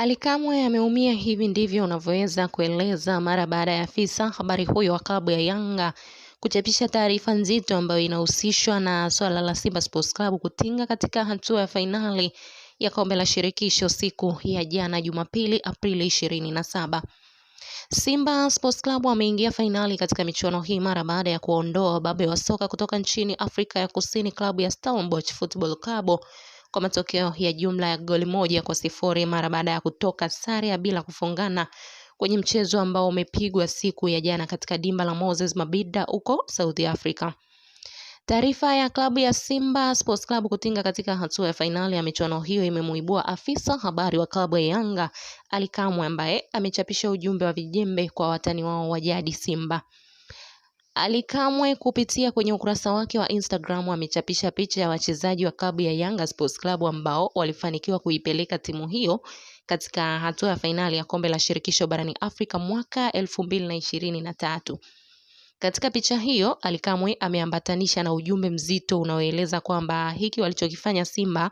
Ally Kamwe ameumia, hivi ndivyo unavyoweza kueleza mara baada ya afisa habari huyo wa klabu ya Yanga kuchapisha taarifa nzito ambayo inahusishwa na swala la Simba Sports Club kutinga katika hatua ya fainali ya kombe la shirikisho siku ya jana Jumapili Aprili 27. Simba Sports Club wameingia fainali katika michuano hii mara baada ya kuondoa wababe wa soka kutoka nchini Afrika ya Kusini, klabu ya Stellenbosch Football Club kwa matokeo ya jumla ya goli 1-0 mara baada ya kutoka sare ya bila kufungana kwenye mchezo ambao umepigwa siku ya jana katika dimba la Moses Mabhida huko South Africa. Taarifa ya klabu ya Simba Sports Club kutinga katika hatua ya fainali ya michuano hiyo imemuibua afisa habari wa klabu ya Yanga Ally Kamwe, ambaye amechapisha ujumbe wa vijembe kwa watani wao wa jadi Simba. Ally Kamwe kupitia kwenye ukurasa wake wa Instagram amechapisha picha ya wachezaji wa klabu ya Yanga Sports Club ambao walifanikiwa kuipeleka timu hiyo katika hatua ya fainali ya kombe la shirikisho barani Afrika mwaka 2023. Katika picha hiyo, Ally Kamwe ameambatanisha na ujumbe mzito unaoeleza kwamba hiki walichokifanya Simba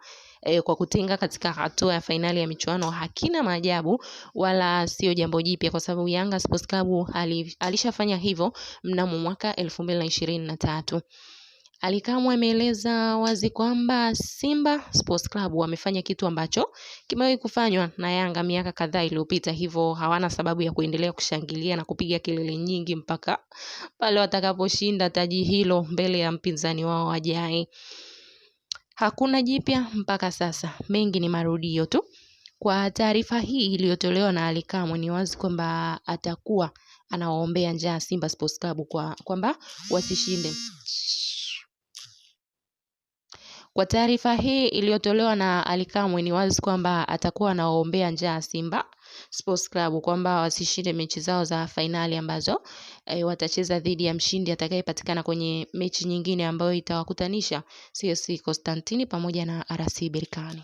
kwa kutinga katika hatua ya fainali ya michuano hakina maajabu wala sio jambo jipya, kwa sababu Yanga Sports Club alishafanya hivyo mnamo mwaka 2023. Ally Kamwe ameeleza wazi kwamba Simba Sports Club wamefanya kitu ambacho kimewahi kufanywa na Yanga miaka kadhaa iliyopita, hivyo hawana sababu ya kuendelea kushangilia na kupiga kelele nyingi mpaka pale watakaposhinda taji hilo mbele ya mpinzani wao ajaye. Hakuna jipya mpaka sasa, mengi ni marudio tu. Kwa taarifa hii iliyotolewa na Ally Kamwe, ni wazi kwamba atakuwa anawaombea njaa Simba Sports Club kwamba wasishinde. Kwa taarifa hii iliyotolewa na Ally Kamwe, ni wazi kwamba atakuwa anawaombea njaa Simba Sports Club kwamba wasishinde mechi zao za fainali ambazo watacheza dhidi ya mshindi atakayepatikana kwenye mechi nyingine ambayo itawakutanisha CS Constantine pamoja na RC Berkane.